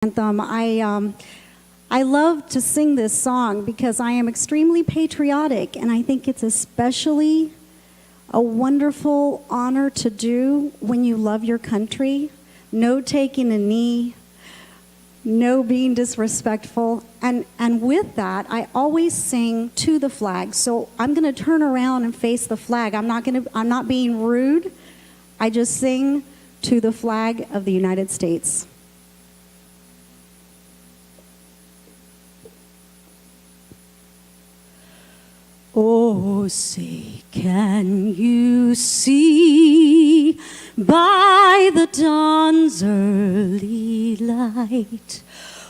Anthem. I love to sing this song because I am extremely patriotic, and I think it's especially a wonderful honor to do when you love your country. No taking a knee, no being disrespectful, and with that, I always sing to the flag. So I'm going to turn around and face the flag. I'm not being rude. I just sing to the flag of the United States. Oh, say, can you see by the dawn's early light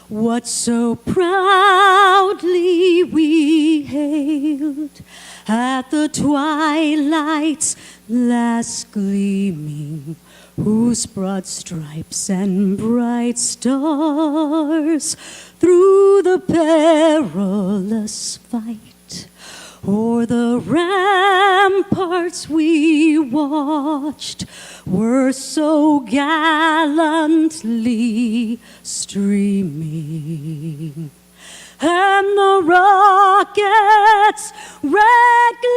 what so proudly we hailed at the twilight's last gleaming, whose broad stripes and bright stars through the perilous fight o'er the ramparts we watched were so gallantly streaming, and the rockets' red glare,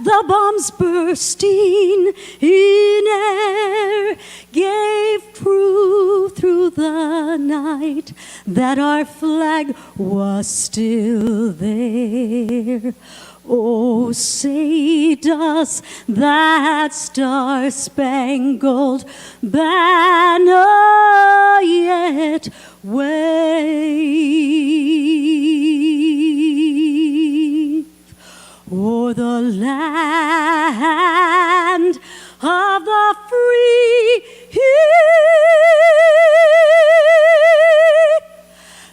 the bombs bursting in air, gave proof through the night that our flag was still there. Oh, say, does that star-spangled banner yet wave o'er the land of the free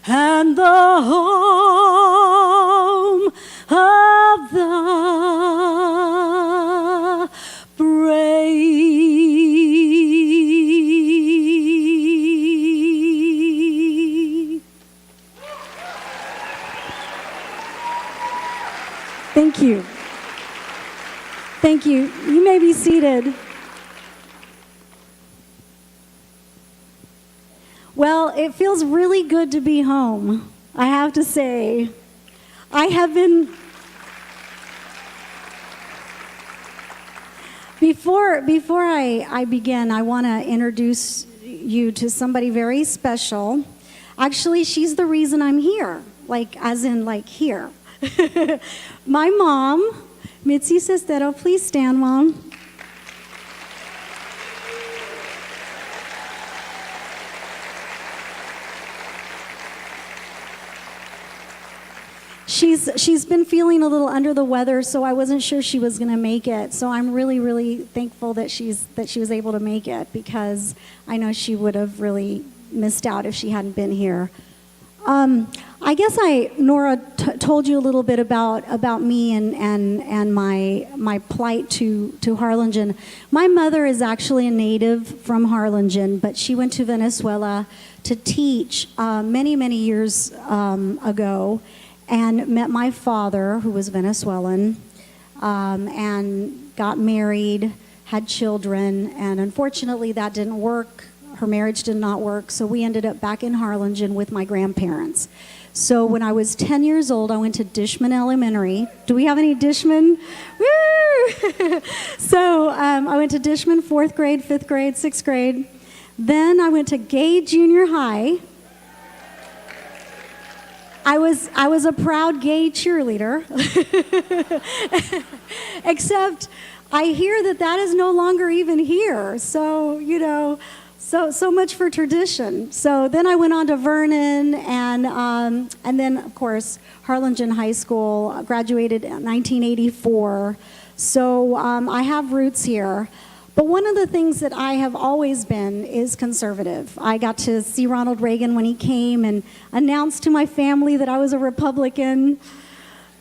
and the home of the brave. Thank you. Thank you. You may be seated. Well, it feels really good to be home, I have to say. I have been... Before I begin, I want to introduce you to somebody very special. Actually, she's the reason I'm here, as in here. My mom, Mitzi Sestero, please stand, Mom. She's been feeling a little under the weather, so I wasn't sure she was going to make it. So I'm really, really thankful that she was able to make it, because I know she would have really missed out if she hadn't been here. I guess Nora told you a little bit about me and my plight to Harlingen. My mother is actually a native from Harlingen, but she went to Venezuela to teach many years ago, and met my father, who was Venezuelan, and got married, had children, and unfortunately that didn't work. Her marriage did not work, so we ended up back in Harlingen with my grandparents. So when I was 10 years old, I went to Dishman Elementary. Do we have any Dishman? Woo! So I went to Dishman 4th grade, 5th grade, 6th grade. Then I went to Gay Junior High. I was a proud gay cheerleader, except I hear that is no longer even here. So, so much for tradition. So then I went on to Vernon, and then, of course, Harlingen High School, graduated in 1984. So I have roots here. But one of the things that I have always been is conservative. I got to see Ronald Reagan when he came and announced to my family that I was a Republican.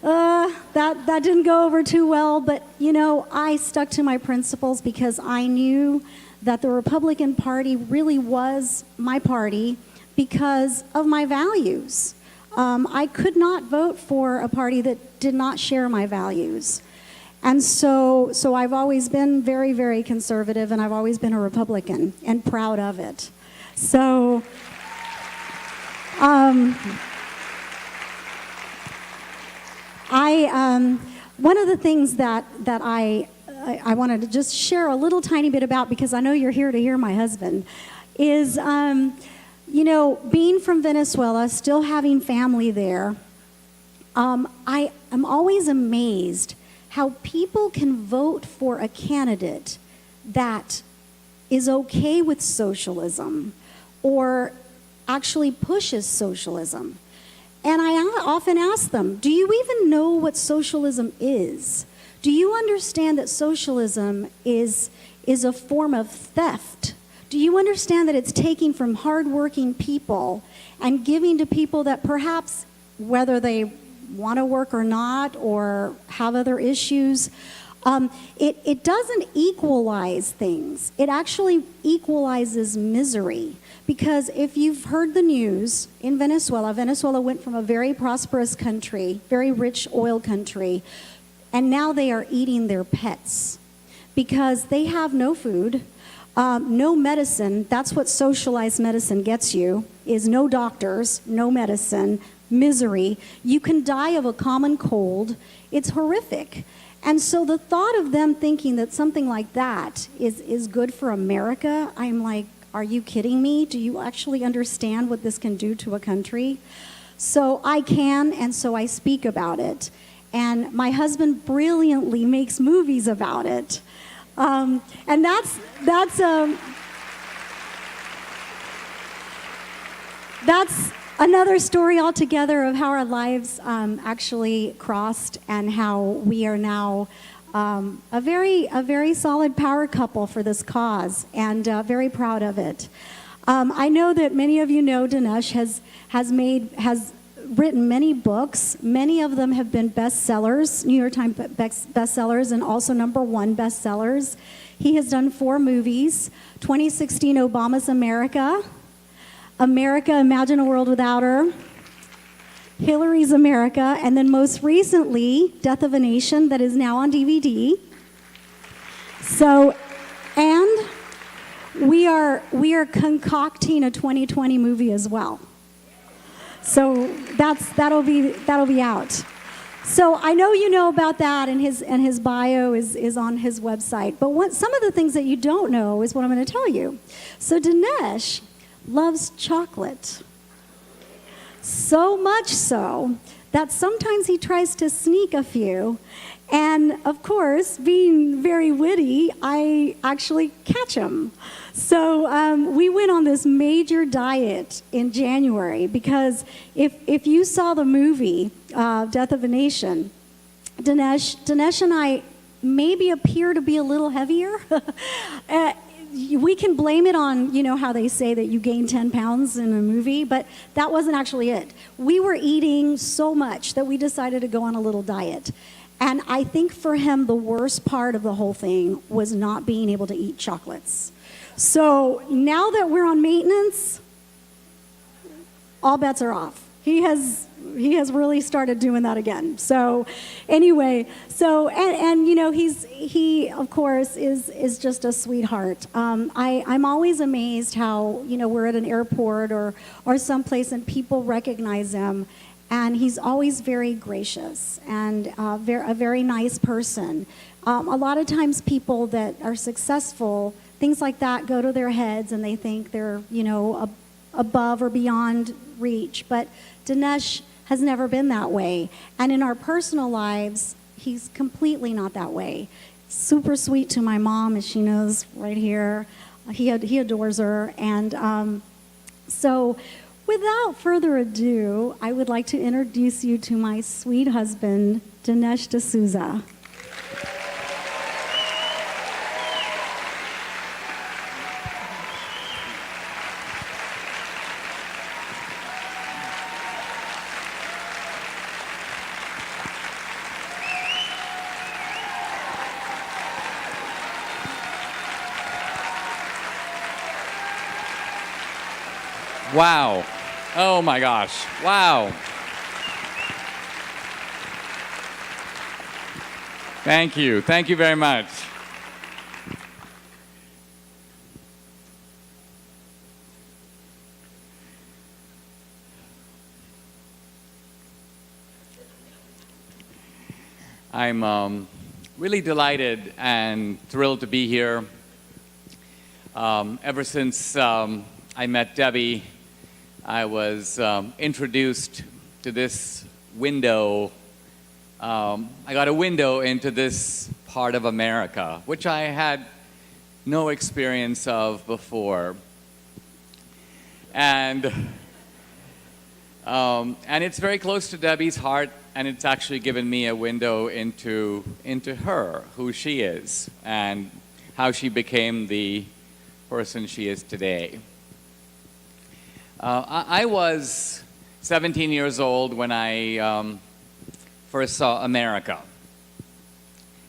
That didn't go over too well, but I stuck to my principles because I knew that the Republican Party really was my party because of my values. I could not vote for a party that did not share my values. And so I've always been very, very conservative, and I've always been a Republican and proud of it. So, um, one of the things that I wanted to just share a little tiny bit about, because I know you're here to hear my husband, is, being from Venezuela, still having family there, I am always amazed how people can vote for a candidate that is okay with socialism or actually pushes socialism. And I often ask them, do you even know what socialism is? Do you understand that socialism is a form of theft? Do you understand that it's taking from hardworking people and giving to people that perhaps, whether they want to work or not, or have other issues, it doesn't equalize things. It actually equalizes misery. Because if you've heard the news in Venezuela, Venezuela went from a very prosperous country, very rich oil country, and now they are eating their pets because they have no food, no medicine. That's what socialized medicine gets you, is no doctors, no medicine, misery. You can die of a common cold. It's horrific. And so the thought of them thinking that something like that is good for America, I'm like, are you kidding me? Do you actually understand what this can do to a country? So I can, and so I speak about it. And my husband brilliantly makes movies about it. And that's another story altogether of how our lives actually crossed, and how we are now a very solid power couple for this cause, and very proud of it. I know that many of you know Dinesh has written many books. Many of them have been bestsellers, New York Times bestsellers, and also #1 bestsellers. He has done 4 movies: 2016 Obama's America, America, Imagine a World Without Her, Hillary's America, and then most recently, Death of a Nation, that is now on DVD. So, and we are concocting a 2020 movie as well. So that'll be out. So I know you know about that, and his bio is on his website. But some of the things that you don't know is what I'm going to tell you. So Dinesh loves chocolate. So much so that sometimes he tries to sneak a few. And of course, being very witty, I actually catch him. So we went on this major diet in January, because if you saw the movie, Death of a Nation, Dinesh and I maybe appear to be a little heavier. We can blame it on, how they say that you gain 10 pounds in a movie, but that wasn't actually it. We were eating so much that we decided to go on a little diet. And I think for him, the worst part of the whole thing was not being able to eat chocolates. So now that we're on maintenance, all bets are off. He has really started doing that again. So anyway, and he of course is just a sweetheart. I'm always amazed how, we're at an airport or someplace and people recognize him, and he's always very gracious and a very nice person. A lot of times people that are successful, things like that go to their heads and they think they're, above or beyond reach. But Dinesh has never been that way. And in our personal lives, he's completely not that way. Super sweet to my mom, as she knows right here. He adores her. And so without further ado, I would like to introduce you to my sweet husband, Dinesh D'Souza. Wow. Oh my gosh. Wow. Thank you. Thank you very much. I'm really delighted and thrilled to be here. Ever since I met Debbie, I was introduced to this window. I got a window into this part of America, which I had no experience of before. And it's very close to Debbie's heart, and it's actually given me a window into her, who she is, and how she became the person she is today. I was 17 years old when I first saw America.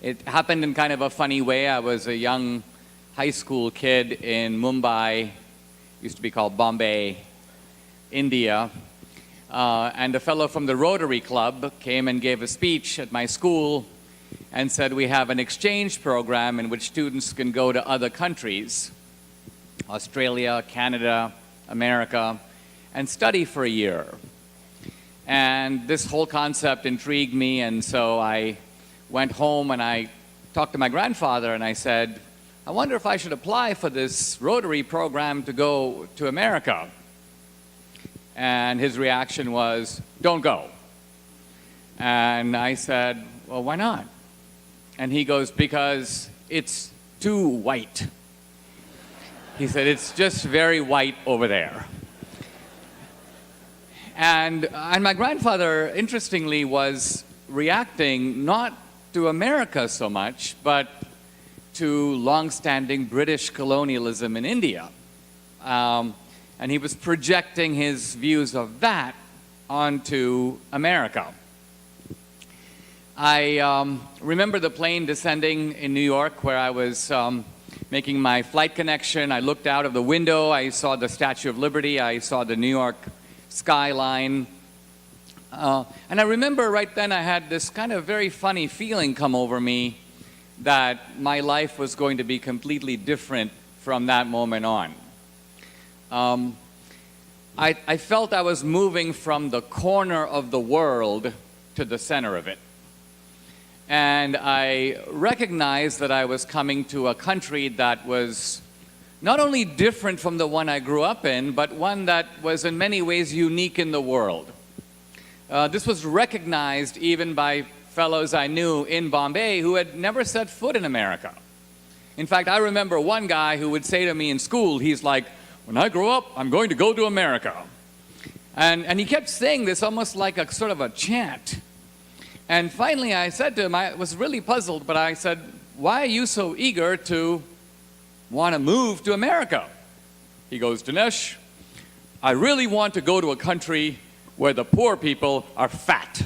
It happened in kind of a funny way. I was a young high school kid in Mumbai, used to be called Bombay, India. And a fellow from the Rotary Club came and gave a speech at my school and said we have an exchange program in which students can go to other countries, Australia, Canada, America, and study for a year. And this whole concept intrigued me, and so I went home and I talked to my grandfather and I said, I wonder if I should apply for this Rotary program to go to America. And his reaction was, don't go. And I said, well, why not? And he goes, because it's too white. He said, it's just very white over there. And my grandfather, interestingly, was reacting not to America so much, but to long-standing British colonialism in India. And he was projecting his views of that onto America. I remember the plane descending in New York where I was making my flight connection. I looked out of the window, I saw the Statue of Liberty, I saw the New York skyline. And I remember right then I had this kind of very funny feeling come over me that my life was going to be completely different from that moment on. I felt I was moving from the corner of the world to the center of it. And I recognized that I was coming to a country that was not only different from the one I grew up in, but one that was in many ways unique in the world. This was recognized even by fellows I knew in Bombay who had never set foot in America. In fact, I remember one guy who would say to me in school, he's like, when I grow up, I'm going to go to America. And he kept saying this almost like a sort of a chant. And finally I said to him, I was really puzzled, but I said, why are you so eager to want to move to America? He goes, Dinesh, I really want to go to a country where the poor people are fat.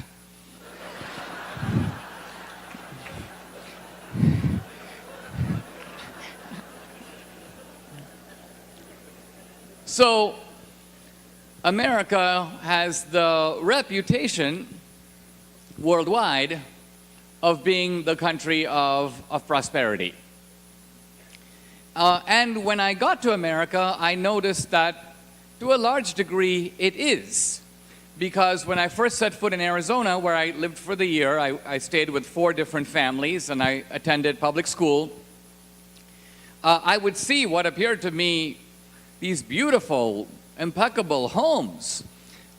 So, America has the reputation worldwide of being the country of prosperity. And when I got to America, I noticed that to a large degree it is. Because when I first set foot in Arizona, where I lived for the year, I stayed with 4 different families and I attended public school. I would see what appeared to me these beautiful, impeccable homes.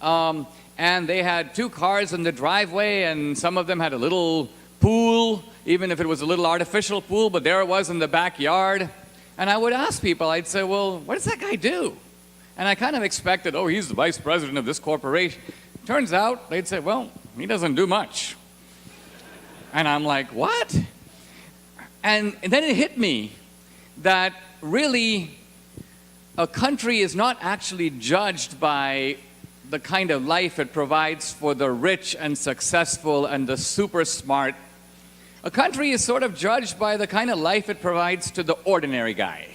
And they had 2 cars in the driveway, and some of them had a little pool, even if it was a little artificial pool, but there it was in the backyard. And I would ask people, I'd say, well, what does that guy do? And I kind of expected, oh, he's the vice president of this corporation. Turns out, they'd say, well, he doesn't do much. And I'm like, what? And then it hit me that really a country is not actually judged by the kind of life it provides for the rich and successful and the super smart. A country is sort of judged by the kind of life it provides to the ordinary guy.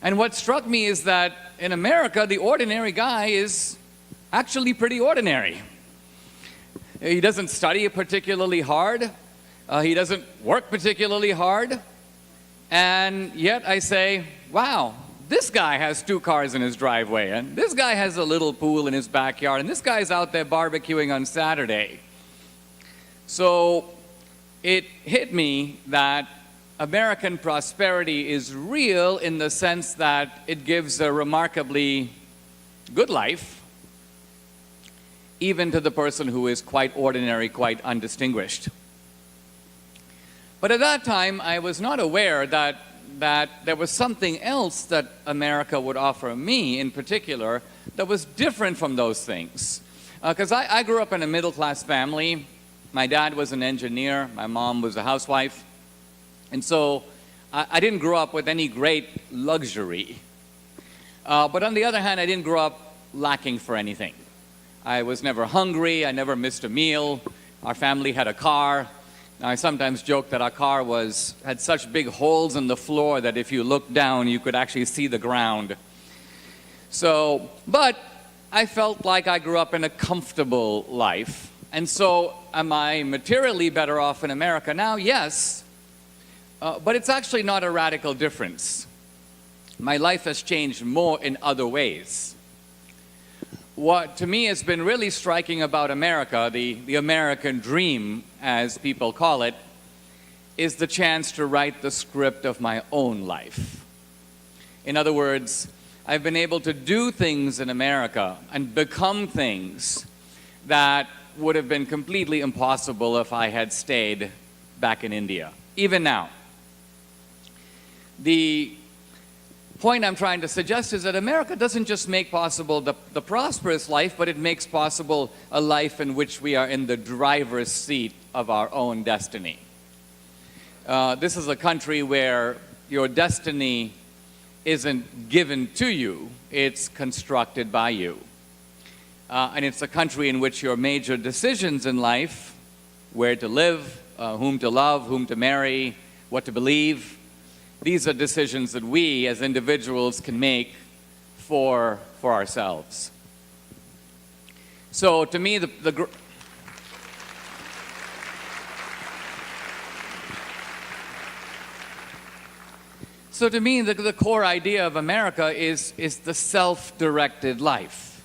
And what struck me is that in America, the ordinary guy is actually pretty ordinary. He doesn't study particularly hard. He doesn't work particularly hard. And yet I say, wow, this guy has 2 cars in his driveway, and this guy has a little pool in his backyard, and this guy's out there barbecuing on Saturday. So it hit me that American prosperity is real in the sense that it gives a remarkably good life, even to the person who is quite ordinary, quite undistinguished. But at that time, I was not aware that there was something else that America would offer me in particular that was different from those things. Because I grew up in a middle-class family. My dad was an engineer, my mom was a housewife, and so I didn't grow up with any great luxury. But on the other hand, I didn't grow up lacking for anything. I was never hungry, I never missed a meal. Our family had a car. I sometimes joke that our car had such big holes in the floor that if you looked down, you could actually see the ground. But I felt like I grew up in a comfortable life. And so, am I materially better off in America now? Yes. But it's actually not a radical difference. My life has changed more in other ways. What to me has been really striking about America, the American dream, as people call it, is the chance to write the script of my own life. In other words, I've been able to do things in America and become things that would have been completely impossible if I had stayed back in India, even now. The point I'm trying to suggest is that America doesn't just make possible the prosperous life, but it makes possible a life in which we are in the driver's seat of our own destiny. This is a country where your destiny isn't given to you, it's constructed by you. And it's a country in which your major decisions in life, where to live, whom to love, whom to marry, what to believe, these are decisions that we as individuals can make for ourselves. So to me, the core idea of America is the self-directed life.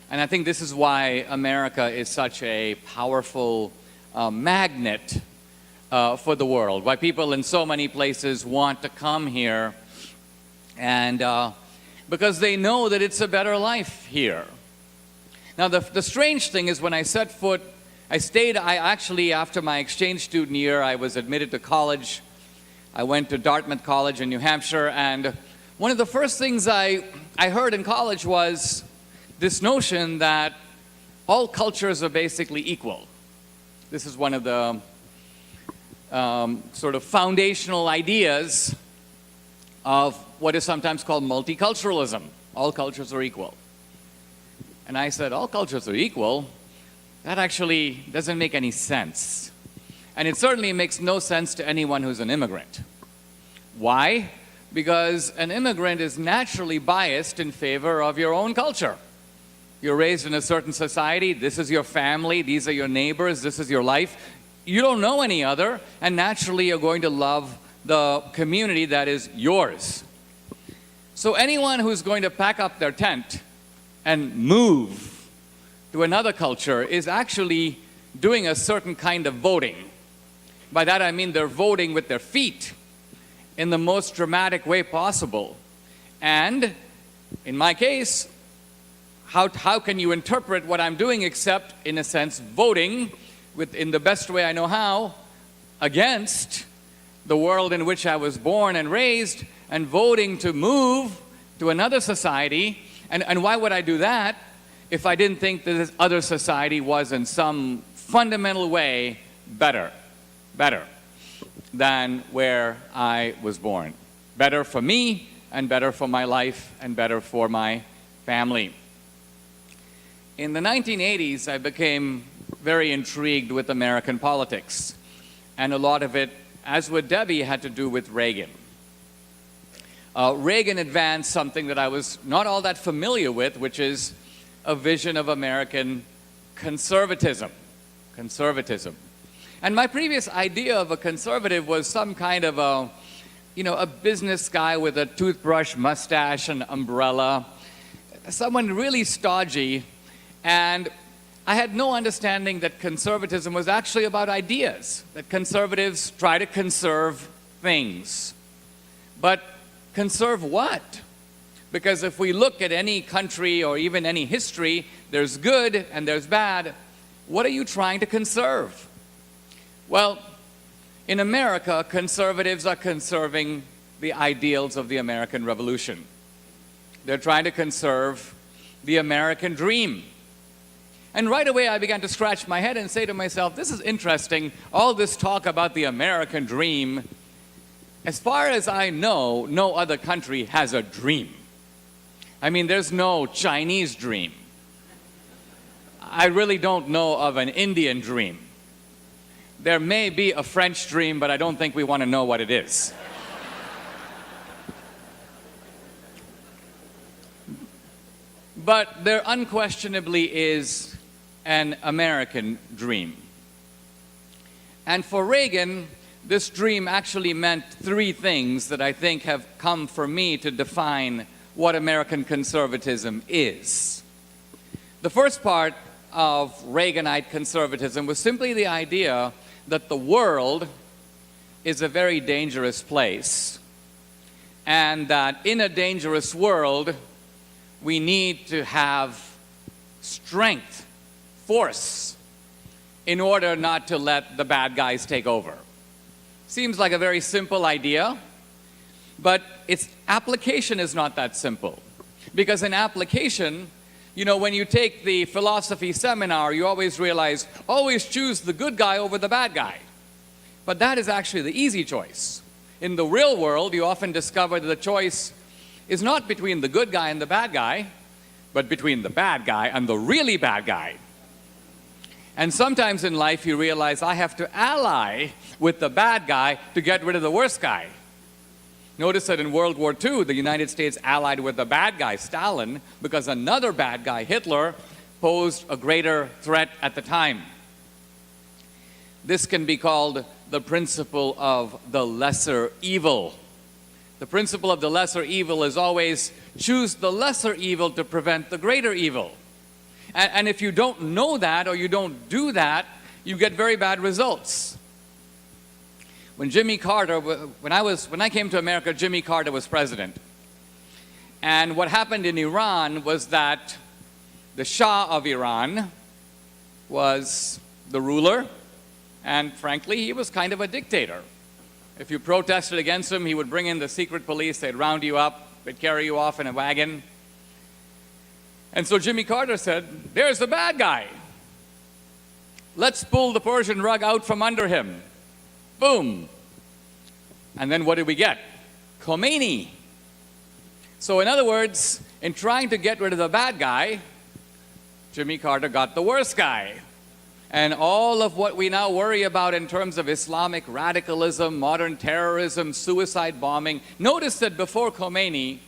And I think this is why America is such a powerful magnet for the world, why people in so many places want to come here, and because they know that it's a better life here. Now, the strange thing is when I set foot, I actually, after my exchange student year, I was admitted to college. I went to Dartmouth College in New Hampshire, and one of the first things I heard in college was this notion that all cultures are basically equal. This is one of the sort of foundational ideas of what is sometimes called multiculturalism. All cultures are equal. And I said, all cultures are equal? That actually doesn't make any sense. And it certainly makes no sense to anyone who's an immigrant. Why? Because an immigrant is naturally biased in favor of your own culture. You're raised in a certain society, this is your family, these are your neighbors, this is your life. You don't know any other, and naturally you're going to love the community that is yours. So anyone who's going to pack up their tent and move to another culture is actually doing a certain kind of voting. By that I mean they're voting with their feet in the most dramatic way possible. And in my case, how can you interpret what I'm doing except, in a sense, voting in the best way I know how, against the world in which I was born and raised, and voting to move to another society. And why would I do that if I didn't think that this other society was in some fundamental way better than where I was born? Better for me, and better for my life, and better for my family. In the 1980s, I became very intrigued with American politics, and a lot of it, as with Debbie, had to do with Reagan. Reagan advanced something that I was not all that familiar with, which is a vision of American conservatism. And my previous idea of a conservative was some kind of a business guy with a toothbrush, mustache, and umbrella, someone really stodgy. And I had no understanding that conservatism was actually about ideas, that conservatives try to conserve things. But conserve what? Because if we look at any country or even any history, there's good and there's bad. What are you trying to conserve? Well, in America, conservatives are conserving the ideals of the American Revolution. They're trying to conserve the American dream. And right away I began to scratch my head and say to myself, this is interesting, all this talk about the American dream. As far as I know, no other country has a dream. I mean, there's no Chinese dream. I really don't know of an Indian dream. There may be a French dream, but I don't think we want to know what it is. But there unquestionably is an American dream. And for Reagan, this dream actually meant three things that I think have come for me to define what American conservatism is. The first part of Reaganite conservatism was simply the idea that the world is a very dangerous place, and that in a dangerous world, we need to have strength, force, in order not to let the bad guys take over. Seems like a very simple idea, but its application is not that simple. Because in application, you know, when you take the philosophy seminar, you always realize, always choose the good guy over the bad guy. But that is actually the easy choice. In the real world, you often discover that the choice is not between the good guy and the bad guy, but between the bad guy and the really bad guy. And sometimes in life you realize I have to ally with the bad guy to get rid of the worst guy. Notice that in World War II, the United States allied with the bad guy, Stalin, because another bad guy, Hitler, posed a greater threat at the time. This can be called the principle of the lesser evil. The principle of the lesser evil is always choose the lesser evil to prevent the greater evil. And if you don't know that or you don't do that, you get very bad results. When Jimmy Carter, when I came to America, Jimmy Carter was president. And what happened in Iran was that the Shah of Iran was the ruler, and frankly, he was kind of a dictator. If you protested against him, he would bring in the secret police, they'd round you up, they'd carry you off in a wagon. And so Jimmy Carter said, there's the bad guy. Let's pull the Persian rug out from under him. Boom. And then what did we get? Khomeini. So in other words, in trying to get rid of the bad guy, Jimmy Carter got the worst guy. And all of what we now worry about in terms of Islamic radicalism, modern terrorism, suicide bombing, notice that before Khomeini,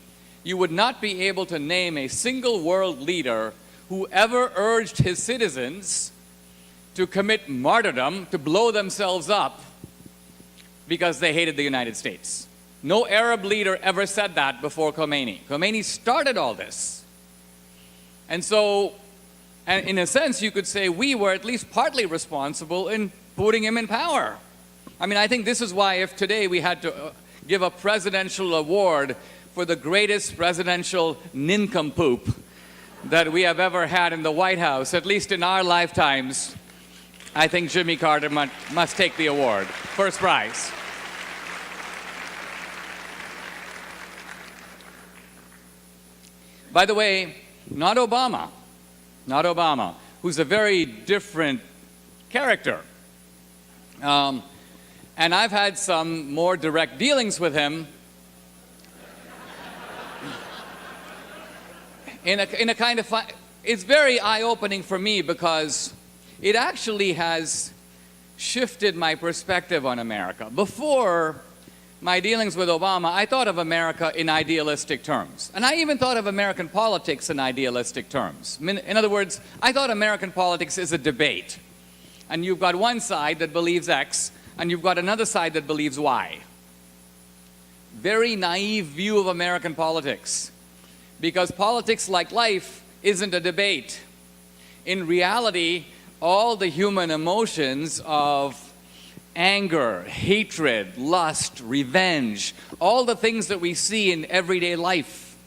you would not be able to name a single world leader who ever urged his citizens to commit martyrdom, to blow themselves up because they hated the United States. No Arab leader ever said that before Khomeini. Khomeini started all this. And so, and in a sense, you could say we were at least partly responsible in putting him in power. I mean, I think this is why if today we had to give a presidential award for the greatest presidential nincompoop that we have ever had in the White House, at least in our lifetimes, I think Jimmy Carter must take the award. First prize. By the way, not Obama, who's a very different character. And I've had some more direct dealings with him in a kind of, it's very eye-opening for me because it actually has shifted my perspective on America. Before my dealings with Obama, I thought of America in idealistic terms. And I even thought of American politics in idealistic terms. In other words, I thought American politics is a debate. And you've got one side that believes X, and you've got another side that believes Y. Very naive view of American politics. Because politics, like life, isn't a debate. in reality, all the human emotions of anger, hatred, lust, revenge, all the things that we see in everyday life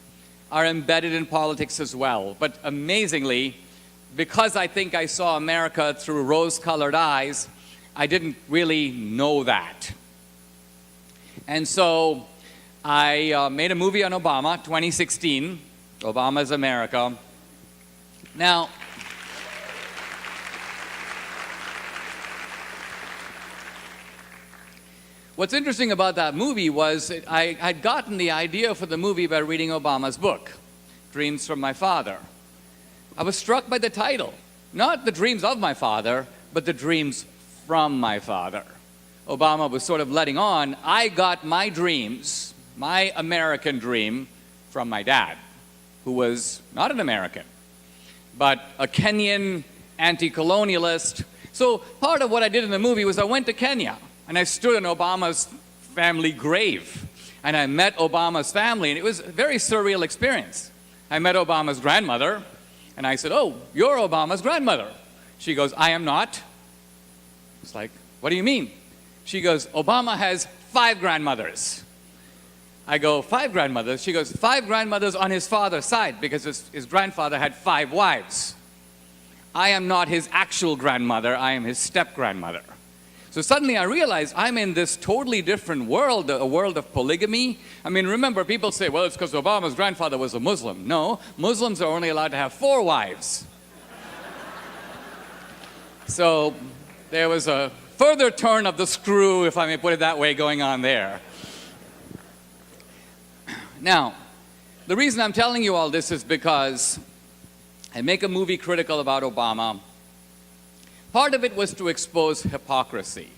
are embedded in politics as well. But amazingly, because I think I saw America through rose-colored eyes, I didn't really know that. And so I made a movie on Obama, 2016, Obama's America. Now, what's interesting about that movie was I'd gotten the idea for the movie by reading Obama's book, Dreams from My Father. I was struck by the title. Not the dreams of my father, but the dreams from my father. Obama was sort of letting on, I got my dreams, my American dream, from my dad, who was not an American, but a Kenyan anti-colonialist. So part of what I did in the movie was I went to Kenya, and I stood in Obama's family grave, and I met Obama's family, and it was a very surreal experience. I met Obama's grandmother, and I said, oh, you're Obama's grandmother. She goes, I am not. It's like, what do you mean? She goes, Obama has 5 grandmothers. I go, 5 grandmothers? She goes, 5 grandmothers on his father's side, because his grandfather had 5 wives. I am not his actual grandmother, I am his step-grandmother. So suddenly I realized I'm in this totally different world, a world of polygamy. I mean, remember, people say, well, it's because Obama's grandfather was a Muslim. No, Muslims are only allowed to have 4 wives. So there was a further turn of the screw, if I may put it that way, going on there. Now, the reason I'm telling you all this is because I make a movie critical about Obama. Part of it was to expose hypocrisy.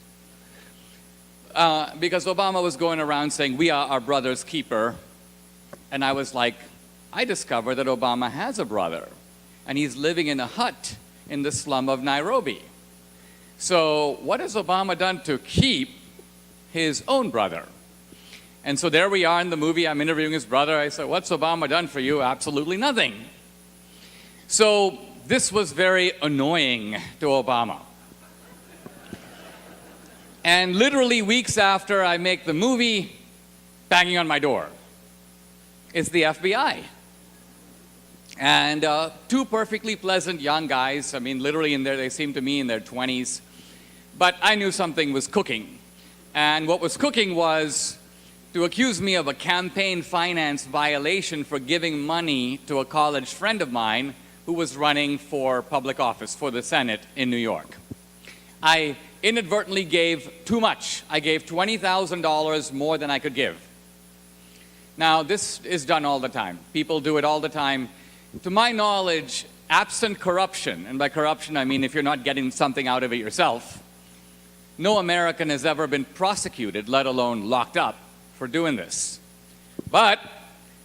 Because Obama was going around saying, we are our brother's keeper. And I was like, I discovered that Obama has a brother. And he's living in a hut in the slum of Nairobi. So what has Obama done to keep his own brother? And so there we are in the movie. I'm interviewing his brother. I said, what's Obama done for you? Absolutely nothing. So this was very annoying to Obama. And literally weeks after I make the movie, banging on my door. It's the FBI. And 2 perfectly pleasant young guys, I mean, literally they seemed to me in their 20s. But I knew something was cooking. And what was cooking was to accuse me of a campaign finance violation for giving money to a college friend of mine who was running for public office for the Senate in New York. I inadvertently gave too much. I gave $20,000 more than I could give. Now, this is done all the time. People do it all the time. To my knowledge, absent corruption, and by corruption I mean if you're not getting something out of it yourself, no American has ever been prosecuted, let alone locked up, for doing this. But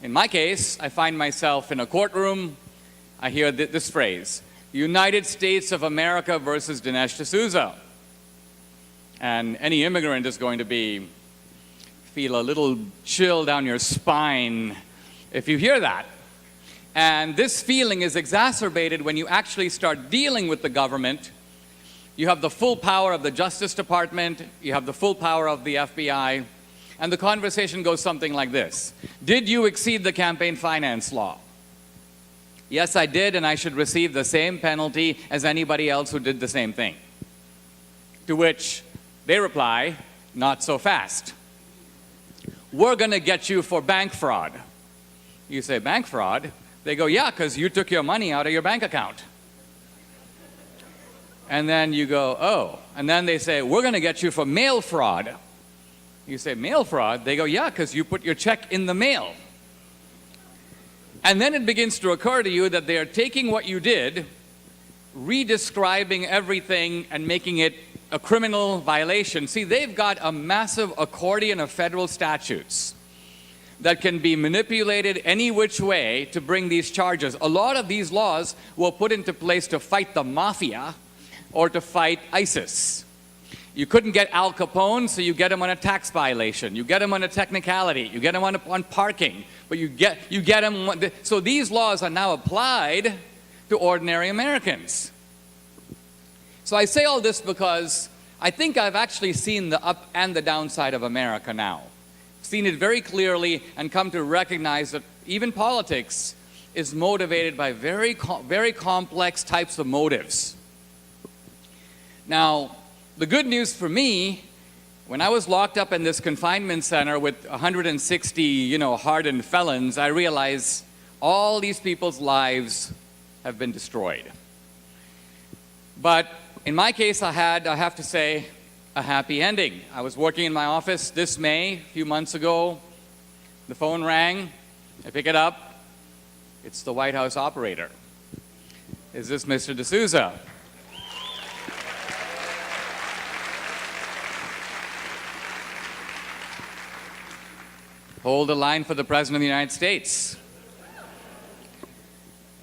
in my case, I find myself in a courtroom. I hear this phrase, United States of America versus Dinesh D'Souza. And any immigrant is going to feel a little chill down your spine if you hear that. And this feeling is exacerbated when you actually start dealing with the government. You have the full power of the Justice Department, you have the full power of the FBI, and the conversation goes something like this. Did you exceed the campaign finance law? Yes, I did, and I should receive the same penalty as anybody else who did the same thing. To which they reply, not so fast. We're going to get you for bank fraud. You say, bank fraud? They go, yeah, because you took your money out of your bank account. And then you go, oh. And then they say, we're going to get you for mail fraud. You say, mail fraud? They go, yeah, because you put your check in the mail. And then it begins to occur to you that they are taking what you did, redescribing everything and making it a criminal violation. See, they've got a massive accordion of federal statutes that can be manipulated any which way to bring these charges. A lot of these laws were put into place to fight the mafia or to fight ISIS. You couldn't get Al Capone, so you get him on a tax violation. You get him on a technicality. You get him on parking. But you get him. So these laws are now applied to ordinary Americans. So I say all this because I think I've actually seen the up and the downside of America now. Seen it very clearly and come to recognize that even politics is motivated by very complex types of motives. Now, the good news for me, when I was locked up in this confinement center with 160, hardened felons, I realized all these people's lives have been destroyed. But in my case, I have to say, a happy ending. I was working in my office this May, a few months ago. The phone rang. I pick it up. It's the White House operator. Is this Mr. D'Souza? Hold the line for the President of the United States.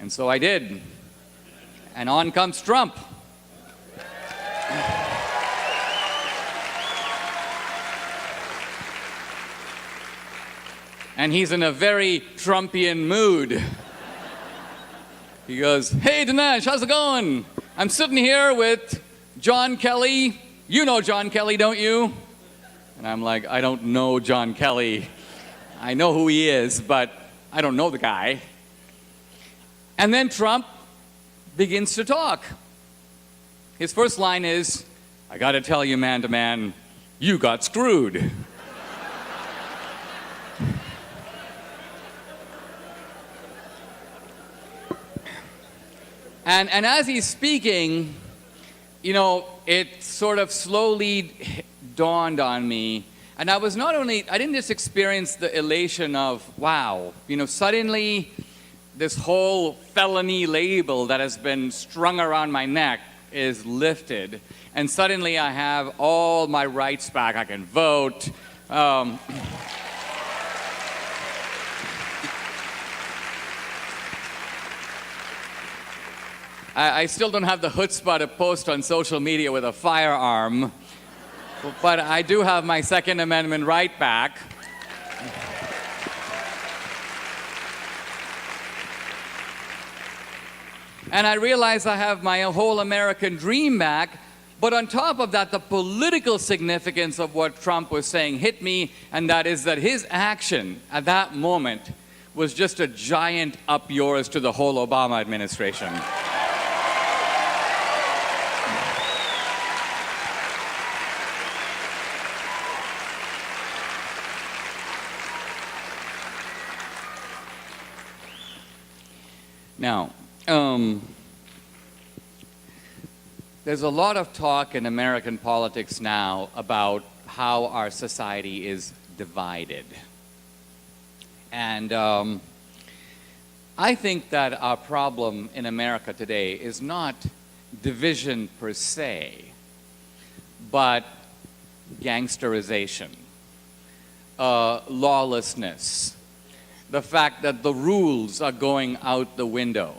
And so I did. And on comes Trump. And he's in a very Trumpian mood. He goes, "Hey, Dinesh, how's it going? I'm sitting here with John Kelly. You know John Kelly, don't you?" And I'm like, "I don't know John Kelly. I know who he is, but I don't know the guy." And then Trump begins to talk. His first line is, "I got to tell you, man to man, you got screwed." And as he's speaking, it sort of slowly dawned on me. And I didn't just experience the elation of, wow, suddenly this whole felony label that has been strung around my neck is lifted. And suddenly I have all my rights back. I can vote. I still don't have the chutzpah to post on social media with a firearm, but I do have my Second Amendment right back. And I realize I have my whole American dream back, but on top of that, the political significance of what Trump was saying hit me, and that is that his action at that moment was just a giant up yours to the whole Obama administration. Now, there's a lot of talk in American politics now about how our society is divided. And I think that our problem in America today is not division per se, but gangsterization, lawlessness, the fact that the rules are going out the window.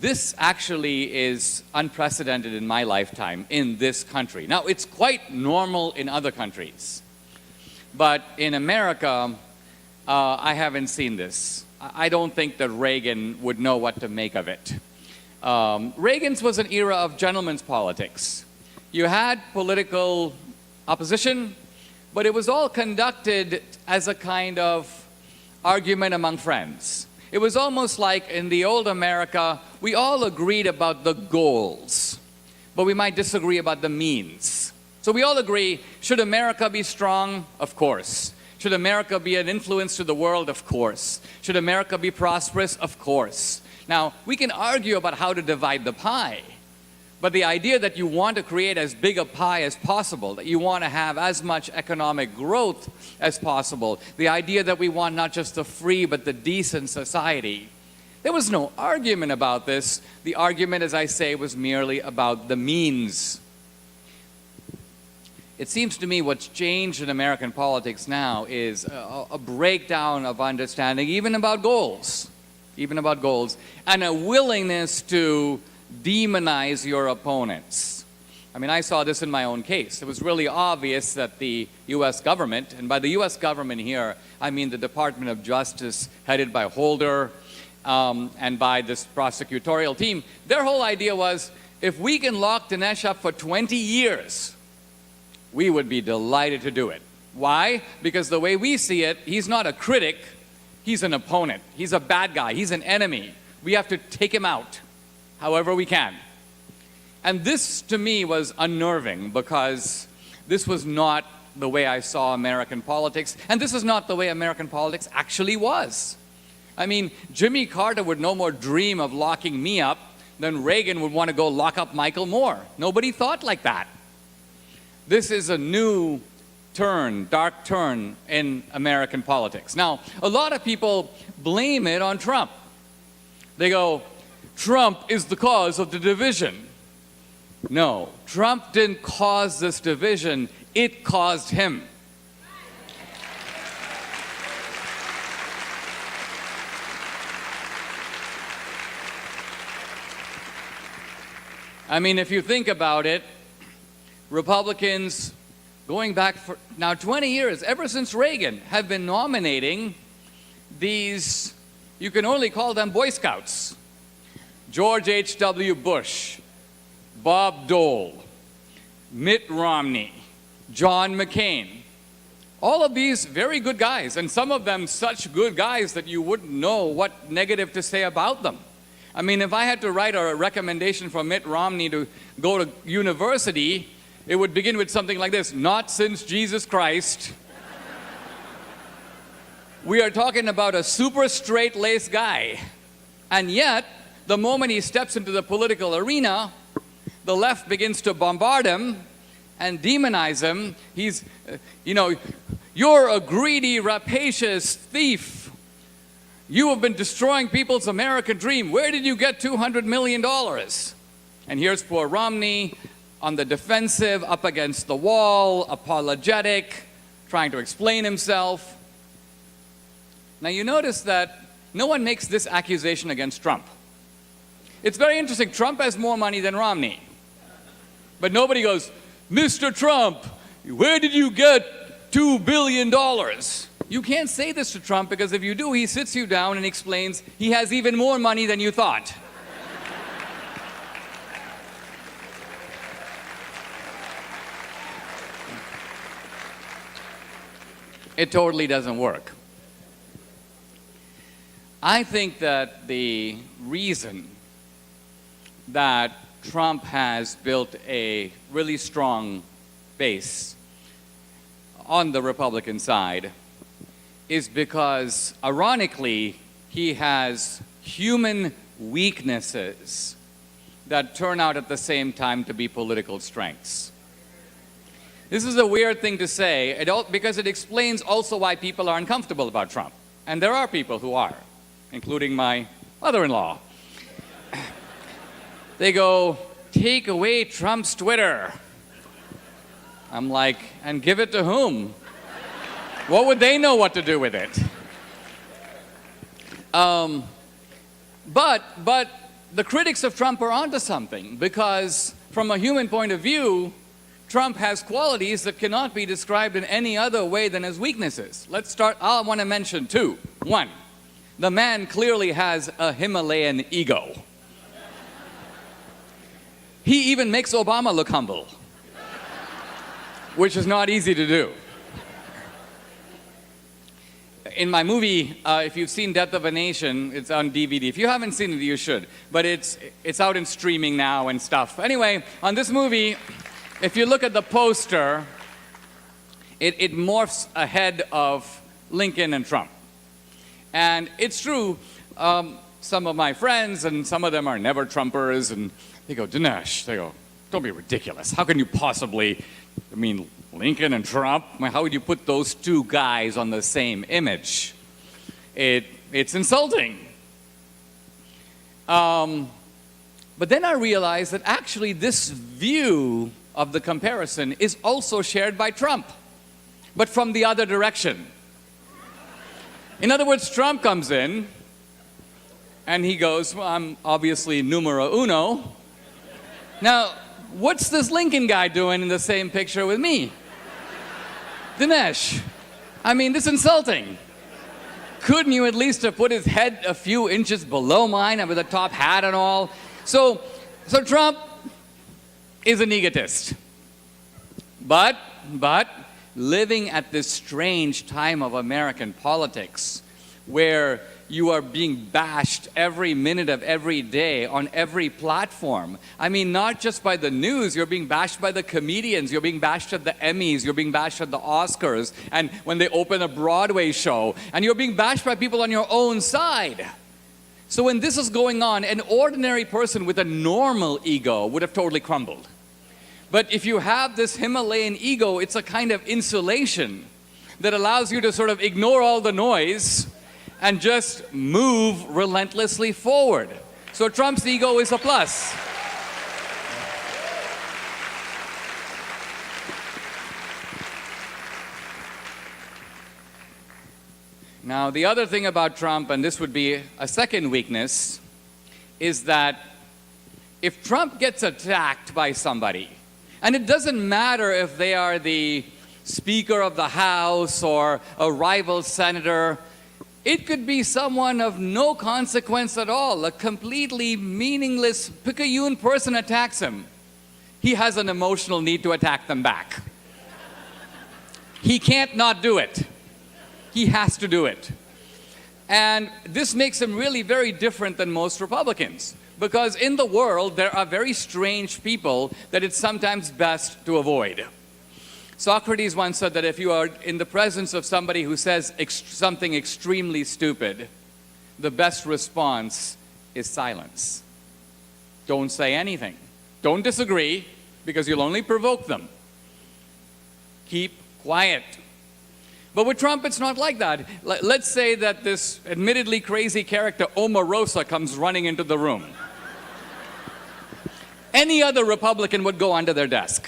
This actually is unprecedented in my lifetime in this country. Now, it's quite normal in other countries, but in America, I haven't seen this. I don't think that Reagan would know what to make of it. Reagan's was an era of gentleman's politics. You had political opposition, but it was all conducted as a kind of argument among friends. It was almost like in the old America, we all agreed about the goals, but we might disagree about the means. So we all agree, should America be strong? Of course. Should America be an influence to the world? Of course. Should America be prosperous? Of course. Now, we can argue about how to divide the pie, but the idea that you want to create as big a pie as possible, that you want to have as much economic growth as possible, the idea that we want not just the free but the decent society, there was no argument about this. The argument, as I say, was merely about the means. It seems to me what's changed in American politics now is a breakdown of understanding, even about goals, and a willingness to demonize your opponents. I mean, I saw this in my own case. It was really obvious that the U.S. government, and by the U.S. government here, I mean the Department of Justice headed by Holder, and by this prosecutorial team, their whole idea was, if we can lock Dinesh up for 20 years, we would be delighted to do it. Why? Because the way we see it, he's not a critic, he's an opponent. He's a bad guy, he's an enemy. We have to take him out however we can. And this, to me, was unnerving, because this was not the way I saw American politics, and this is not the way American politics actually was. I mean, Jimmy Carter would no more dream of locking me up than Reagan would want to go lock up Michael Moore. Nobody thought like that. This is a new turn, dark turn in American politics. Now, a lot of people blame it on Trump. They go, Trump is the cause of the division. No, Trump didn't cause this division, it caused him. I mean, if you think about it, Republicans, going back for now 20 years, ever since Reagan, have been nominating these, you can only call them Boy Scouts. George H.W. Bush, Bob Dole, Mitt Romney, John McCain. All of these very good guys, and some of them such good guys that you wouldn't know what negative to say about them. I mean, if I had to write a recommendation for Mitt Romney to go to university, it would begin with something like this: not since Jesus Christ. We are talking about a super straight-laced guy. And yet, the moment he steps into the political arena, the left begins to bombard him and demonize him. He's, you're a greedy, rapacious thief. You have been destroying people's American dream. Where did you get $200 million? And here's poor Romney on the defensive, up against the wall, apologetic, trying to explain himself. Now you notice that no one makes this accusation against Trump. It's very interesting. Trump has more money than Romney. But nobody goes, Mr. Trump, where did you get $2 billion? You can't say this to Trump, because if you do, he sits you down and explains he has even more money than you thought. It totally doesn't work. I think that the reason that Trump has built a really strong base on the Republican side is because, ironically, he has human weaknesses that turn out at the same time to be political strengths. This is a weird thing to say, because it explains also why people are uncomfortable about Trump. And there are people who are, including my mother-in-law. They go, take away Trump's Twitter. I'm like, and give it to whom? What would they know what to do with it? But the critics of Trump are onto something, because from a human point of view, Trump has qualities that cannot be described in any other way than as weaknesses. Let's start. I want to mention two. One, the man clearly has a Himalayan ego. He even makes Obama look humble, which is not easy to do. In my movie, if you've seen Death of a Nation, it's on DVD. If you haven't seen it, you should. But it's out in streaming now and stuff. Anyway, on this movie, if you look at the poster, it morphs ahead of Lincoln and Trump. And it's true, some of my friends, and some of them are never Trumpers, and they go, Dinesh, they go, don't be ridiculous. How can you possibly, Lincoln and Trump? How would you put those two guys on the same image? It's insulting. But then I realized that actually this view of the comparison is also shared by Trump, but from the other direction. In other words, Trump comes in and he goes, well, I'm obviously numero uno. Now, what's this Lincoln guy doing in the same picture with me? Dinesh, this is insulting. couldn't you at least have put his head a few inches below mine and with a top hat and all? So Trump is an egotist. But living at this strange time of American politics where you are being bashed every minute of every day on every platform. I mean, not just by the news, you're being bashed by the comedians, you're being bashed at the Emmys, you're being bashed at the Oscars, and when they open a Broadway show, and you're being bashed by people on your own side. So when this is going on, an ordinary person with a normal ego would have totally crumbled. But if you have this Himalayan ego, it's a kind of insulation that allows you to sort of ignore all the noise and just move relentlessly forward. So Trump's ego is a plus. Now, the other thing about Trump, and this would be a second weakness, is that if Trump gets attacked by somebody, and it doesn't matter if they are the Speaker of the House or a rival senator, it could be someone of no consequence at all, a completely meaningless, picayune person attacks him. He has an emotional need to attack them back. He can't not do it. He has to do it. And this makes him really very different than most Republicans. Because in the world, there are very strange people that it's sometimes best to avoid. Socrates once said that if you are in the presence of somebody who says something extremely stupid, the best response is silence. Don't say anything. Don't disagree, because you'll only provoke them. Keep quiet. But with Trump, it's not like that. Let's say that this admittedly crazy character, Omarosa, comes running into the room. Any other Republican would go under their desk.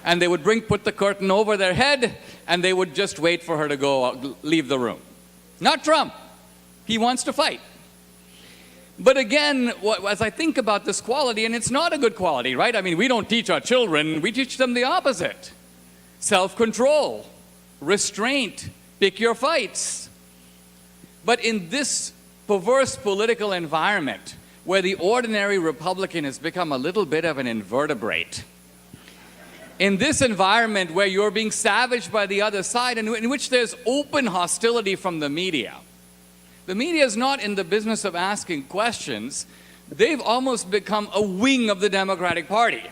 And they would put the curtain over their head, and they would just wait for her to leave the room. Not Trump. He wants to fight. But again, as I think about this quality, and it's not a good quality, right? I mean, we don't teach our children, we teach them the opposite. Self-control, restraint, pick your fights. But in this perverse political environment, where the ordinary Republican has become a little bit of an invertebrate, in this environment where you're being savaged by the other side, and in which there's open hostility from the media is not in the business of asking questions. They've almost become a wing of the Democratic Party.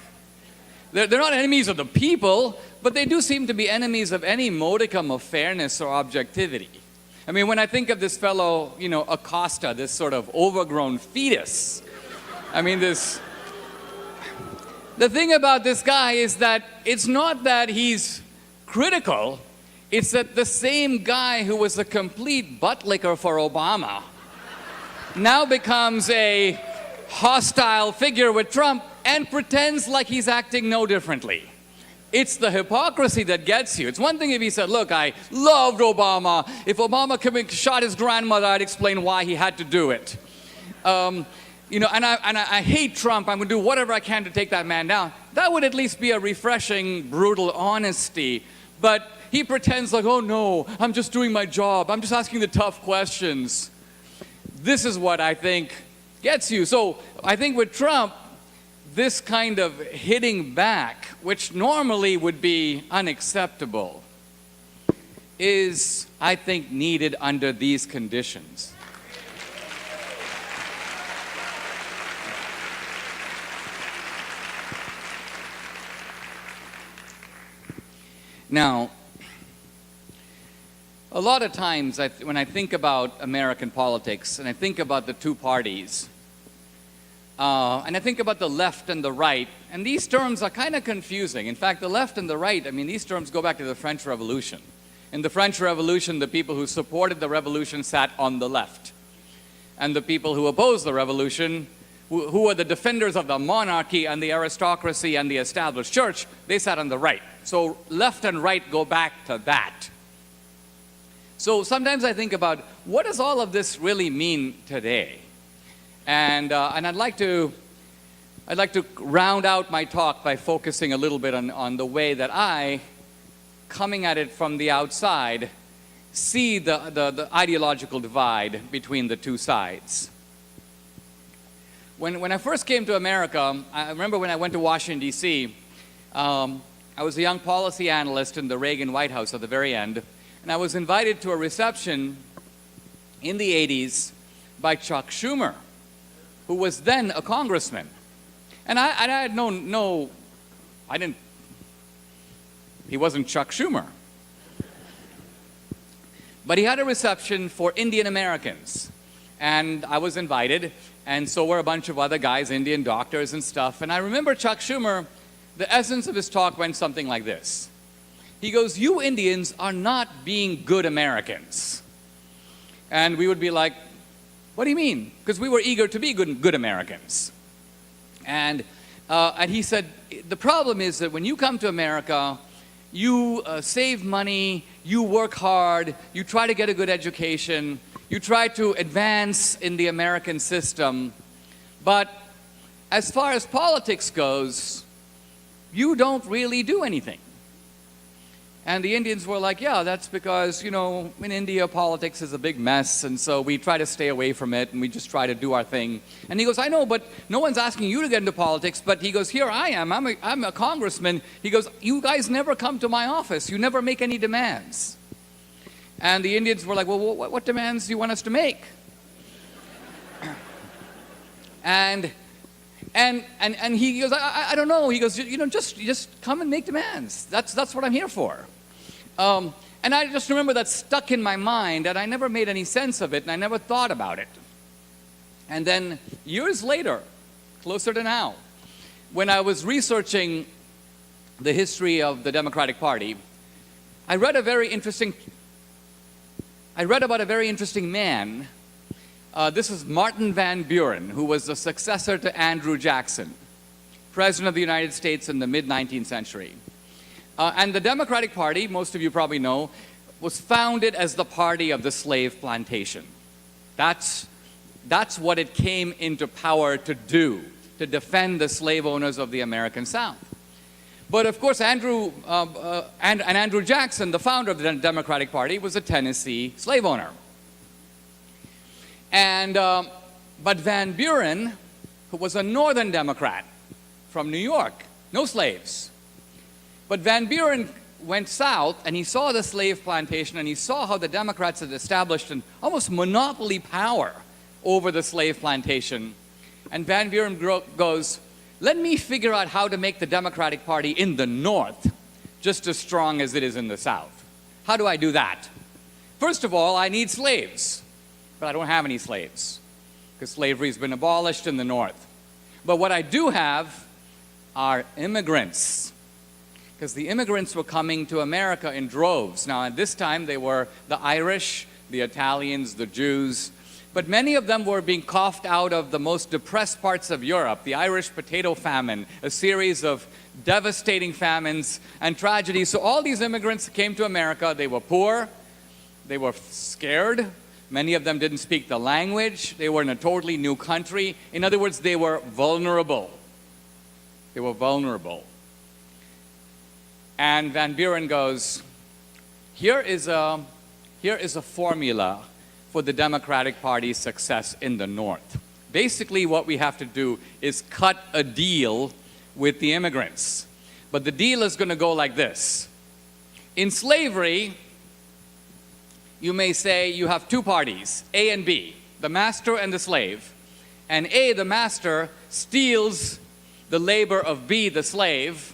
They're not enemies of the people, but they do seem to be enemies of any modicum of fairness or objectivity. I mean, when I think of this fellow, Acosta, this sort of overgrown fetus, I mean, the thing about this guy is that it's not that he's critical, it's that the same guy who was a complete butt licker for Obama now becomes a hostile figure with Trump and pretends like he's acting no differently. It's the hypocrisy that gets you. It's one thing if he said, look, I loved Obama. If Obama shot his grandmother, I'd explain why he had to do it. And I hate Trump. I'm going to do whatever I can to take that man down. That would at least be a refreshing, brutal honesty. But he pretends like, oh no, I'm just doing my job. I'm just asking the tough questions. This is what I think gets you. So I think with Trump, this kind of hitting back, which normally would be unacceptable, is, I think, needed under these conditions. Now, a lot of times when I think about American politics and I think about the two parties, and I think about the left and the right, and these terms are kind of confusing. In fact, the left and the right, I mean, these terms go back to the French Revolution. In the French Revolution, the people who supported the revolution sat on the left. And the people who opposed the revolution, who were the defenders of the monarchy and the aristocracy and the established church, they sat on the right. So left and right go back to that. So sometimes I think about, what does all of this really mean today? And I'd like to round out my talk by focusing a little bit on the way that I, coming at it from the outside, see the ideological divide between the two sides. When I first came to America, I remember when I went to Washington, D.C., I was a young policy analyst in the Reagan White House at the very end, and I was invited to a reception in the 80s by Chuck Schumer, who was then a congressman. And I had he wasn't Chuck Schumer. But he had a reception for Indian Americans. And I was invited, and so were a bunch of other guys, Indian doctors and stuff. And I remember Chuck Schumer, the essence of his talk went something like this. He goes, "You Indians are not being good Americans." And we would be like, "What do you mean?" Because we were eager to be good Americans. And he said, "The problem is that when you come to America, you save money, you work hard, you try to get a good education, you try to advance in the American system, but as far as politics goes, you don't really do anything." And the Indians were like, "Yeah, that's because, you know, in India, politics is a big mess, and so we try to stay away from it, and we just try to do our thing." And he goes, "I know, but no one's asking you to get into politics." But he goes, "Here I am, I'm a congressman." He goes, "You guys never come to my office. You never make any demands." And the Indians were like, "Well, what demands do you want us to make?" And he goes, I don't know. He goes, "You know, just come and make demands. That's what I'm here for." And I just remember that stuck in my mind, and I never made any sense of it, and I never thought about it. And then years later, closer to now, when I was researching the history of the Democratic Party, I read about a very interesting man. This is Martin Van Buren, who was the successor to Andrew Jackson, President of the United States in the mid-19th century. And the Democratic Party, most of you probably know, was founded as the party of the slave plantation. That's what it came into power to do, to defend the slave owners of the American South. But of course, Andrew Jackson, the founder of the Democratic Party, was a Tennessee slave owner. And, but Van Buren, who was a Northern Democrat from New York, no slaves. But Van Buren went south, and he saw the slave plantation, and he saw how the Democrats had established an almost monopoly power over the slave plantation. And Van Buren goes, "Let me figure out how to make the Democratic Party in the North just as strong as it is in the South. How do I do that? First of all, I need slaves. But I don't have any slaves, because slavery has been abolished in the North. But what I do have are immigrants, because the immigrants were coming to America in droves. Now, at this time, they were the Irish, the Italians, the Jews, but many of them were being coughed out of the most depressed parts of Europe, the Irish potato famine, a series of devastating famines and tragedies. So all these immigrants came to America. They were poor, they were scared. Many of them didn't speak the language. They were in a totally new country. In other words, they were vulnerable. They were vulnerable. And Van Buren goes, here is a formula for the Democratic Party's success in the North. Basically, what we have to do is cut a deal with the immigrants. But the deal is going to go like this. In slavery, you may say you have two parties, A and B, the master and the slave. And A, the master, steals the labor of B, the slave,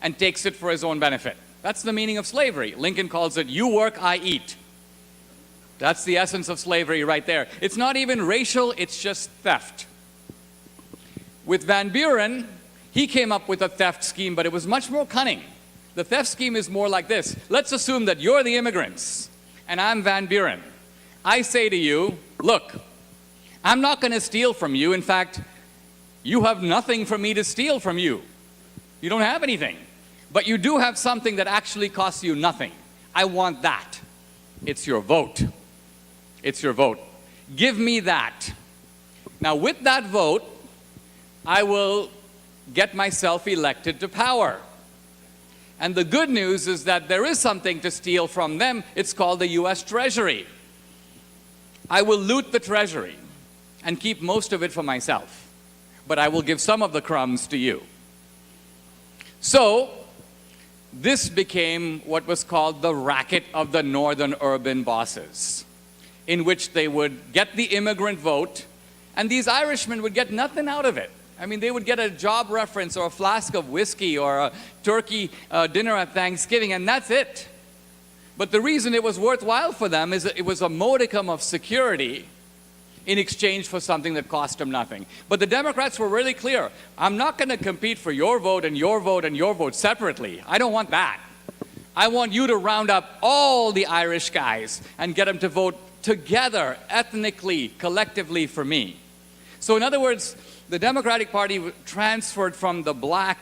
and takes it for his own benefit. That's the meaning of slavery. Lincoln calls it, "You work, I eat." That's the essence of slavery right there. It's not even racial, it's just theft. With Van Buren, he came up with a theft scheme, but it was much more cunning. The theft scheme is more like this. Let's assume that you're the immigrants, and I'm Van Buren. I say to you, look, I'm not going to steal from you. In fact, you have nothing for me to steal from you. You don't have anything. But you do have something that actually costs you nothing. I want that. It's your vote. It's your vote. Give me that. Now, with that vote, I will get myself elected to power. And the good news is that there is something to steal from them. It's called the US Treasury. I will loot the Treasury and keep most of it for myself, but I will give some of the crumbs to you. So this became what was called the racket of the northern urban bosses, in which they would get the immigrant vote, and these Irishmen would get nothing out of it. I mean, they would get a job reference or a flask of whiskey or a turkey dinner at Thanksgiving, and that's it. But the reason it was worthwhile for them is that it was a modicum of security in exchange for something that cost them nothing. But the Democrats were really clear. I'm not going to compete for your vote and your vote and your vote separately. I don't want that. I want you to round up all the Irish guys and get them to vote together, ethnically, collectively for me. So in other words, the Democratic Party transferred from the black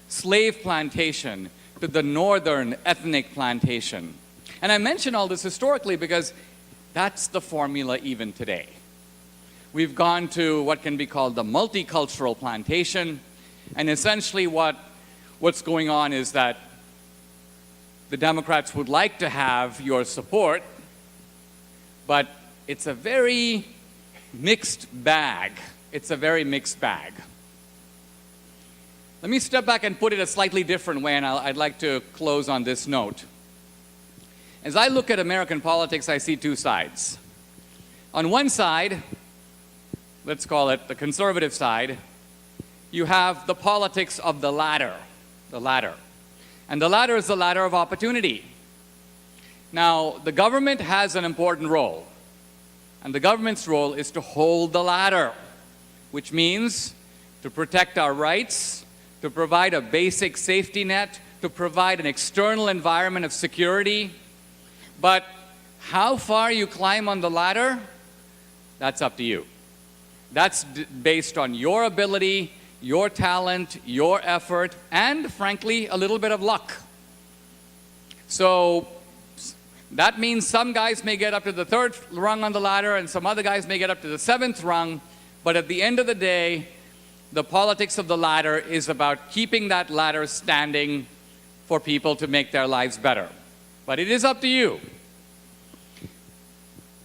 slave plantation to the northern ethnic plantation. And I mention all this historically because that's the formula even today. We've gone to what can be called the multicultural plantation, and essentially what's going on is that the Democrats would like to have your support, but it's a very mixed bag. It's a very mixed bag. Let me step back and put it a slightly different way, and I'd like to close on this note. As I look at American politics, I see two sides. On one side, let's call it the conservative side, you have the politics of the ladder. And the ladder is the ladder of opportunity. Now, the government has an important role, and the government's role is to hold the ladder, which means to protect our rights, to provide a basic safety net, to provide an external environment of security. But how far you climb on the ladder, that's up to you. That's based on your ability, your talent, your effort, and frankly, a little bit of luck. So that means some guys may get up to the third rung on the ladder and some other guys may get up to the seventh rung, but at the end of the day, the politics of the ladder is about keeping that ladder standing for people to make their lives better. But it is up to you.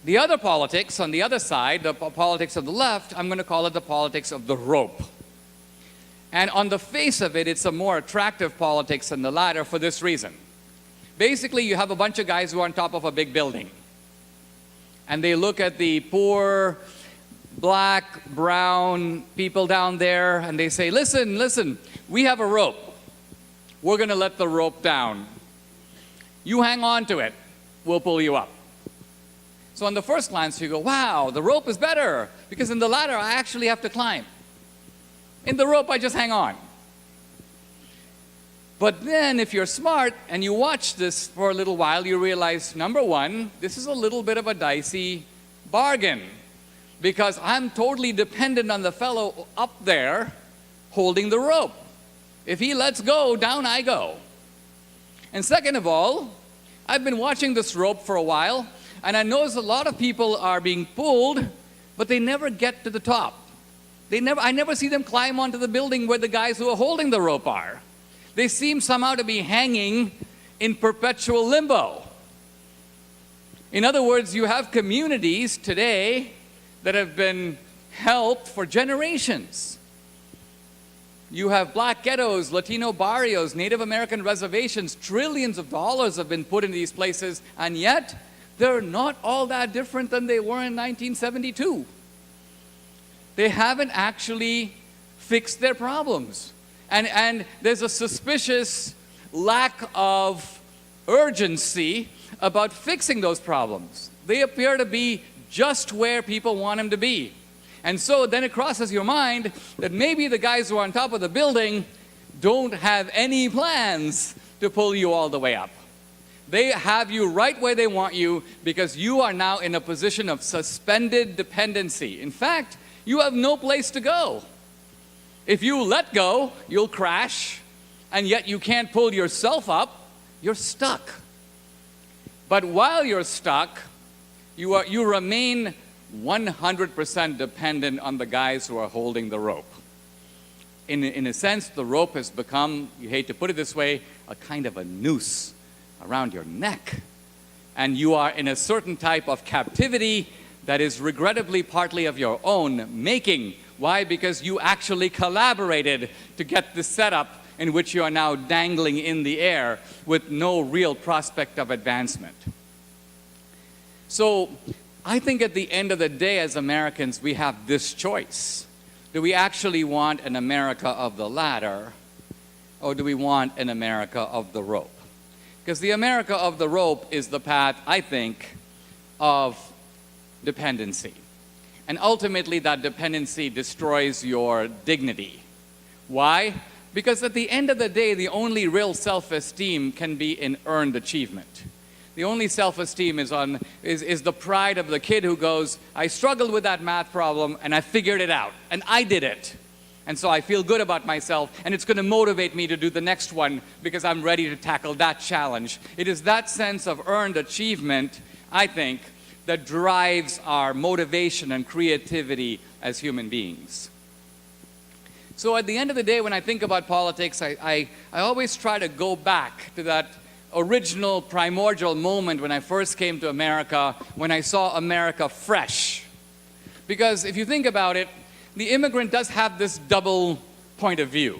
The other politics on the other side, the politics of the left, I'm going to call it the politics of the rope. And on the face of it, it's a more attractive politics than the ladder for this reason. Basically, you have a bunch of guys who are on top of a big building. And they look at the poor, black, brown people down there, and they say, listen, we have a rope. We're going to let the rope down. You hang on to it. We'll pull you up. So on the first glance, you go, wow, the rope is better, because in the ladder, I actually have to climb. In the rope, I just hang on. But then, if you're smart and you watch this for a little while, you realize, number one, this is a little bit of a dicey bargain, because I'm totally dependent on the fellow up there holding the rope. If he lets go, down I go. And second of all, I've been watching this rope for a while, and I notice a lot of people are being pulled, but they never get to the top. I never see them climb onto the building where the guys who are holding the rope are. They seem somehow to be hanging in perpetual limbo. In other words, you have communities today that have been helped for generations. You have black ghettos, Latino barrios, Native American reservations. Trillions of dollars have been put in these places, and yet they're not all that different than they were in 1972. They haven't actually fixed their problems. And there's a suspicious lack of urgency about fixing those problems. They appear to be just where people want them to be. And so then it crosses your mind that maybe the guys who are on top of the building don't have any plans to pull you all the way up. They have you right where they want you because you are now in a position of suspended dependency. In fact, you have no place to go. If you let go, you'll crash, and yet you can't pull yourself up. You're stuck. But while you're stuck, you remain 100% dependent on the guys who are holding the rope. in a sense, the rope has become, you hate to put it this way, a kind of a noose around your neck. And you are in a certain type of captivity that is regrettably partly of your own making. Why? Because you actually collaborated to get the setup in which you are now dangling in the air with no real prospect of advancement. So I think at the end of the day, as Americans, we have this choice. Do we actually want an America of the ladder, or do we want an America of the rope? Because the America of the rope is the path, I think, of dependency. And ultimately, that dependency destroys your dignity. Why? Because at the end of the day, the only real self-esteem can be in earned achievement. The only self-esteem is the pride of the kid who goes, I struggled with that math problem and I figured it out and I did it. And so I feel good about myself and it's going to motivate me to do the next one because I'm ready to tackle that challenge. It is that sense of earned achievement, I think, that drives our motivation and creativity as human beings. So at the end of the day, when I think about politics, I always try to go back to that original primordial moment when I first came to America, when I saw America fresh. Because if you think about it, the immigrant does have this double point of view.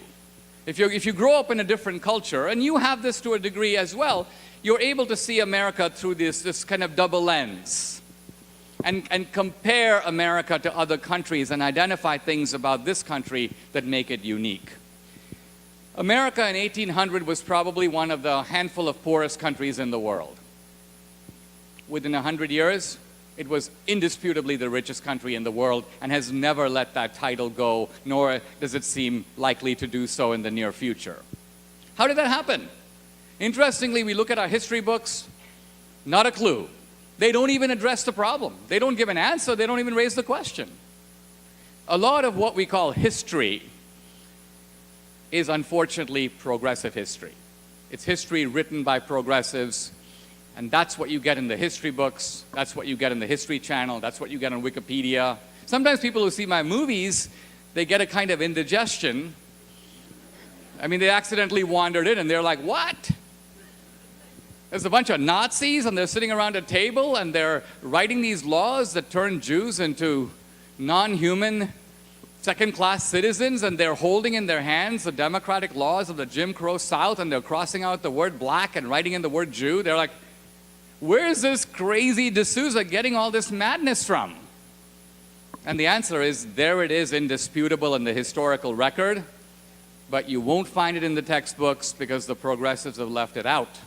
If you grow up in a different culture, and you have this to a degree as well, you're able to see America through this kind of double lens. And compare America to other countries and identify things about this country that make it unique. America in 1800 was probably one of the handful of poorest countries in the world. Within 100 years, it was indisputably the richest country in the world and has never let that title go, nor does it seem likely to do so in the near future. How did that happen? Interestingly, we look at our history books, not a clue. They don't even address the problem. They don't give an answer. They don't even raise the question. A lot of what we call history is unfortunately progressive history. It's history written by progressives, and that's what you get in the history books. That's what you get in the History Channel. That's what you get on Wikipedia. Sometimes people who see my movies, they get a kind of indigestion. I mean, they accidentally wandered in, and they're like, what? There's a bunch of Nazis and they're sitting around a table and they're writing these laws that turn Jews into non-human second-class citizens, and they're holding in their hands the democratic laws of the Jim Crow South, and they're crossing out the word black and writing in the word Jew. They're like, where's this crazy D'Souza getting all this madness from? And the answer is, there it is, indisputable in the historical record, but you won't find it in the textbooks because the progressives have left it out.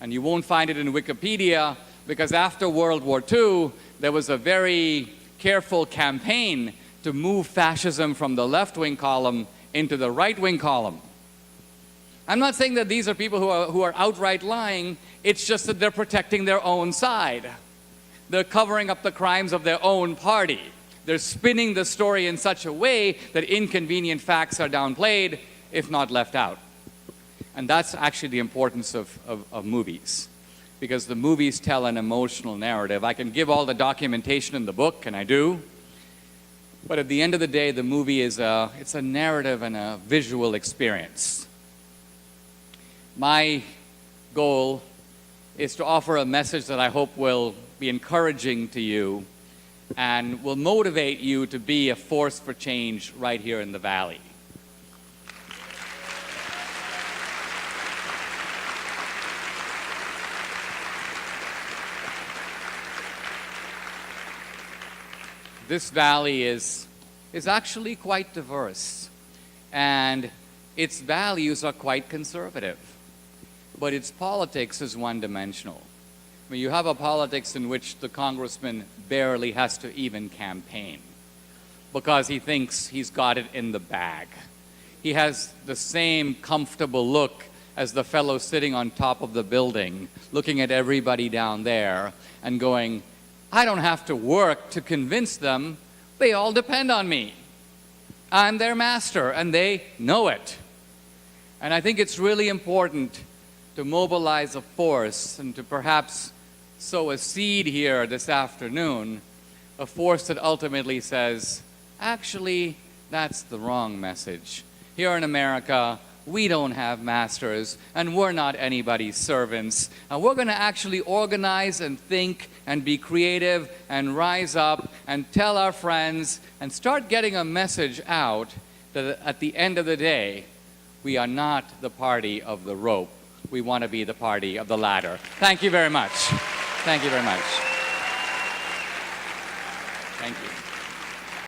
And you won't find it in Wikipedia because after World War II, there was a very careful campaign to move fascism from the left-wing column into the right-wing column. I'm not saying that these are people who are outright lying. It's just that they're protecting their own side. They're covering up the crimes of their own party. They're spinning the story in such a way that inconvenient facts are downplayed, if not left out. And that's actually the importance of movies, because the movies tell an emotional narrative. I can give all the documentation in the book, and I do, but at the end of the day, the movie is it's a narrative and a visual experience. My goal is to offer a message that I hope will be encouraging to you and will motivate you to be a force for change right here in the Valley. This valley is actually quite diverse, and its values are quite conservative, but its politics is one-dimensional. I mean, you have a politics in which the congressman barely has to even campaign because he thinks he's got it in the bag. He has the same comfortable look as the fellow sitting on top of the building, looking at everybody down there and going, I don't have to work to convince them. They all depend on me. I'm their master, and they know it. And I think it's really important to mobilize a force and to perhaps sow a seed here this afternoon, a force that ultimately says, actually, that's the wrong message. here in America, we don't have masters, and we're not anybody's servants. And we're going to actually organize and think and be creative and rise up and tell our friends and start getting a message out that at the end of the day, we are not the party of the rope. We want to be the party of the ladder. Thank you very much. Thank you very much. Thank you.